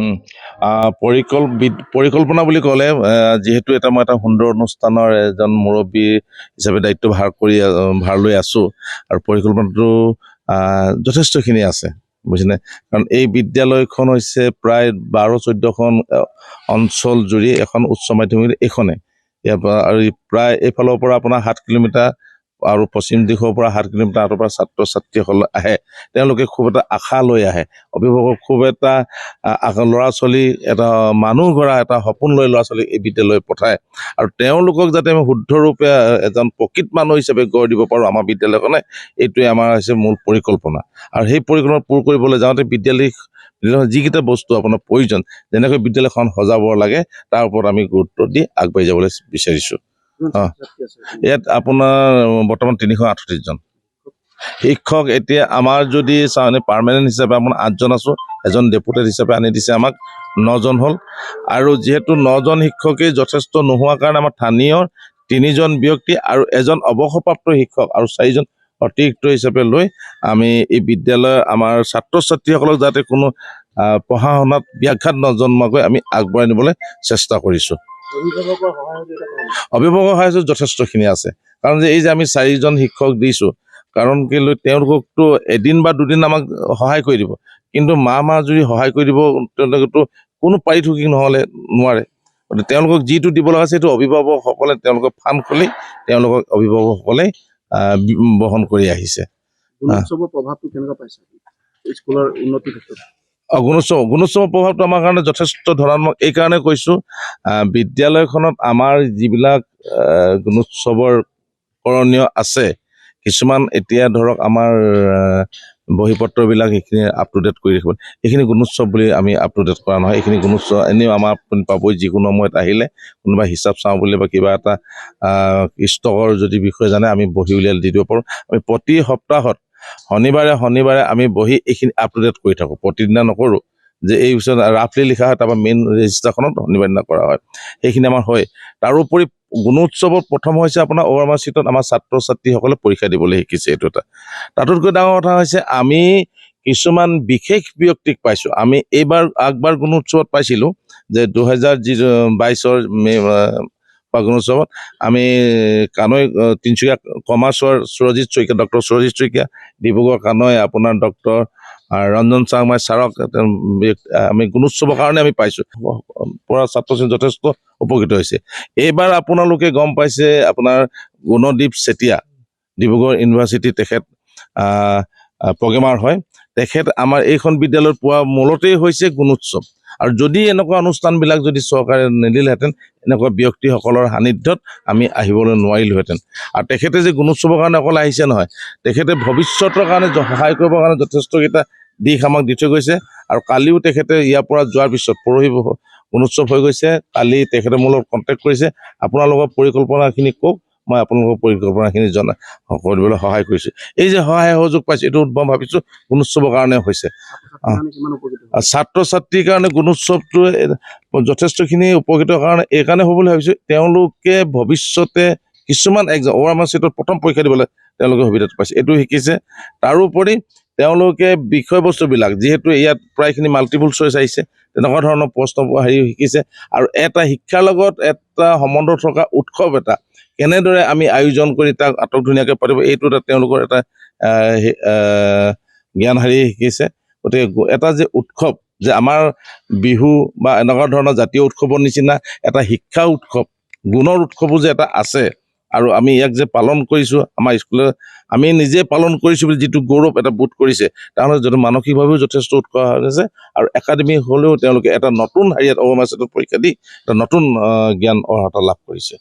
উম, পৰিকল্পনা বুলি ক'লে যিহেতু মই এটা সুন্দৰ অনুষ্ঠানৰ এজন মুৰব্বী হিচাপে দায়িত্ব ভাৰ লৈ আছোঁ আৰু পৰিকল্পনাটো যথেষ্টখিনি আছে বুজিছেনে। কাৰণ এই বিদ্যালয়খন হৈছে প্ৰায় 12-14খন অঞ্চল জুৰি এখন উচ্চ মাধ্যমিক এইখনে। ইয়াৰ পৰা আৰু প্ৰায় এইফালৰ পৰা আপোনাৰ 7 কিলোমিটাৰ আৰু পশ্চিম দিশৰ পৰা 7 কিলোমিটাৰ আঁতৰ পৰা ছাত্ৰ ছাত্ৰীসকল আহে। তেওঁলোকে খুব এটা আশা লৈ আহে, অভিভাৱক খুব এটা ল'ৰা ছোৱালী এটা মানুহ গঢ়া এটা সপোন লৈ ল'ৰা ছোৱালীক এই বিদ্যালয় পঠায় আৰু তেওঁলোকক যাতে আমি শুদ্ধৰূপে এজন প্ৰকৃত মানুহ হিচাপে গঢ় দিব পাৰোঁ আমাৰ বিদ্যালয়খনে, এইটোৱে আমাৰ হৈছে মূল পৰিকল্পনা। আৰু সেই পৰিকল্পনা পূৰ কৰিবলৈ যাওঁতে বিদ্যালয়খনৰ যিকেইটা বস্তু আপোনাৰ প্ৰয়োজন, যেনেকৈ বিদ্যালয়খন সজাব লাগে তাৰ ওপৰত আমি গুৰুত্ব দি আগবাঢ়ি যাবলৈ বিচাৰিছোঁ। ইয়াত আপোনাৰ বৰ্তমান 338 জন শিক্ষক। এতিয়া আমাৰ যদি চাওঁ পাৰ্মানেণ্ট হিচাপে আপোনাৰ 8 জন আছোঁ, এজন ডেপুটেড হিচাপে আনি দিছে আমাক 9 জন হ'ল। আৰু যিহেতু 9 জন শিক্ষকেই যথেষ্ট নোহোৱা কাৰণে আমাৰ স্থানীয় 3 জন ব্যক্তি আৰু এজন অৱসৰপ্ৰাপ্ত শিক্ষক আৰু 4 জন অতিৰিক্ত হিচাপে লৈ আমি এই বিদ্যালয়ৰ আমাৰ ছাত্ৰ ছাত্ৰীসকলক যাতে কোনো পঢ়া শুনাত ব্যাঘাত নজন্মাকৈ আমি আগবঢ়াই নিবলৈ চেষ্টা কৰিছোঁ। অভিভাৱকৰ সহায় যথেষ্টখিনি আছে। কাৰণ এই যে আমি 4 জন শিক্ষক দিছোঁ, কাৰণ কেলৈ তেওঁলোককতো এদিন বা দুদিন আমাক সহায় কৰি দিব, কিন্তু মাহ যদি সহায় কৰি দিব তেওঁলোকেতো কোনো পাৰিশ্ৰমিক নহ'লে নোৱাৰে। তেওঁলোকক যিটো দিব লগা আছে সেইটো অভিভাৱকসকলে তেওঁলোকক ফাণ্ড খুলি তেওঁলোকক অভিভাৱকসকলে বহন কৰি আহিছে। প্ৰভাৱটো কেনেকুৱা পাইছে স্কুলৰ উন্নতিৰ ক্ষেত্ৰত? গুণোৎসৱৰ প্ৰভাৱটো আমাৰ কাৰণে যথেষ্ট ধনাত্মক। এইকাৰণে কৈছোঁ, বিদ্যালয়খনত আমাৰ যিবিলাক গুণোৎসৱৰ কৰণীয় আছে, কিছুমান এতিয়া ধৰক আমাৰ বহীপত্ৰবিলাক সেইখিনি আপ টু ডেট কৰি ৰাখিব, এইখিনি গুণোৎসৱ বুলি আমি আপ টু ডেট কৰা নহয়। এইখিনি গুণোৎসৱ এনেও আমাৰ পাবই, যিকোনো সময়ত আহিলে কোনোবা হিচাপ চাওঁ বুলি বা কিবা এটা ষ্টকৰ যদি বিষয়ে জানে আমি বহি উলিয়াই দি দিব পাৰোঁ। আমি প্ৰতি সপ্তাহত শনিবাৰে আমি বহি এইখিনি আপ টু ডেট কৰি থাকোঁ, প্ৰতিদিনা নকৰোঁ যে এই পিছত ৰাফলি লিখা হয়, তাৰপৰা মেইন ৰেজিষ্টাৰখনত শনিবাৰ দিনা কৰা হয়, সেইখিনি আমাৰ হয়। তাৰোপৰি গুণোৎসৱৰ প্ৰথম হৈছে আপোনাৰ অভাৰমাৰ চিটত আমাৰ ছাত্ৰ ছাত্ৰীসকলে পৰীক্ষা দিবলৈ শিকিছে। এইটো এটা তাতোতকৈ ডাঙৰ কথা হৈছে আমি কিছুমান বিশেষ ব্যক্তিক পাইছোঁ। আমি আগবাৰ গুণোৎসৱত পাইছিলোঁ যে 2022 মে গুণোৎসৱত আমি কানৈ তিনিচুকীয়া কমাৰ্চৰ ডক্টৰ সুৰজিৎ শইকীয়া, ডিব্ৰুগড় কানৈ আপোনাৰ ডক্টৰ ৰঞ্জন চাংমাই ছাৰক আমি গুণোৎসৱৰ কাৰণে আমি পাইছোঁ। পৰা ছাত্ৰ ছাত্ৰী যথেষ্ট উপকৃত হৈছে। এইবাৰ আপোনালোকে গম পাইছে আপোনাৰ গুণদ্বীপ চেতিয়া, ডিব্ৰুগড় ইউনিভাৰ্চিটি, তেখেত প্ৰগ্ৰেমাৰ হয়। তেখেত আমাৰ এইখন বিদ্যালয়ত পোৱা মূলতেই হৈছে গুণোৎসৱ। আৰু যদি এনেকুৱা অনুষ্ঠানবিলাক যদি চৰকাৰে নিদিলেহেঁতেন, এনেকুৱা ব্যক্তিসকলৰ সান্নিধ্যত আমি আহিবলৈ নোৱাৰিলোহেঁতেন। আৰু তেখেতে যে গুণোৎসৱৰ কাৰণে অকল আহিছে নহয়, তেখেতে ভৱিষ্যতৰ কাৰণে সহায় কৰিবৰ কাৰণে যথেষ্টকেইটা দিশ আমাক দি থৈ গৈছে। আৰু কালিও তেখেতে ইয়াৰ পৰা যোৱাৰ পিছত পৰহি গুণোৎসৱ হৈ গৈছে, কালি তেখেতে মোৰ লগত কণ্টেক্ট কৰিছে, আপোনালোকৰ পৰিকল্পনাখিনি কওক, মই আপোনালোকৰ পৰিকল্পনাখিনি কৰিবলৈ সহায় কৰিছোঁ। এই যে সহায় সহযোগ পাইছোঁ, এইটো মই ভাবিছোঁ গুণোৎসৱৰ কাৰণে হৈছে। ছাত্ৰ ছাত্ৰীৰ কাৰণে গুণোৎসৱটো যথেষ্টখিনি উপকৃত কাৰণে এইকাৰণে হ'বলৈ ভাবিছোঁ, তেওঁলোকে ভৱিষ্যতে কিছুমান অভাৰমাৰ চিটত প্ৰথম পৰীক্ষা দিবলৈ তেওঁলোকে সুবিধাটো পাইছে, এইটো শিকিছে। তাৰোপৰি তেওঁলোকে বিষয়বস্তুবিলাক, যিহেতু ইয়াত প্ৰায়খিনি মাল্টিপুল চইচ আহিছে, তেনেকুৱা ধৰণৰ প্ৰশ্ন শিকিছে। আৰু এটা শিক্ষাৰ লগত এটা সম্বন্ধ থকা উৎসৱ এটা কেনেদৰে আমি আয়োজন কৰি তাক আটক ধুনীয়াকৈ পাতিব, এইটো তেওঁলোকৰ এটা জ্ঞান শিকিছে। গতিকে এটা যে উৎসৱ, যে আমাৰ বিহু বা এনেকুৱা ধৰণৰ জাতীয় উৎসৱৰ নিচিনা এটা শিক্ষা উৎসৱ, গুণৰ উৎসৱো যে এটা আছে, আৰু আমি ইয়াক যে পালন কৰিছোঁ, আমাৰ স্কুলে আমি নিজে পালন কৰিছোঁ বুলি যিটো গৌৰৱ এটা বোধ কৰিছে, তাৰমানে য'ত মানসিকভাৱেও যথেষ্ট উৎসাহ হৈছে। আৰু একাডেমিক হ'লেও তেওঁলোকে এটা নতুন অভাৰমাৰ চিটত পৰীক্ষা দি এটা নতুন জ্ঞান অৰ্হতা লাভ কৰিছে।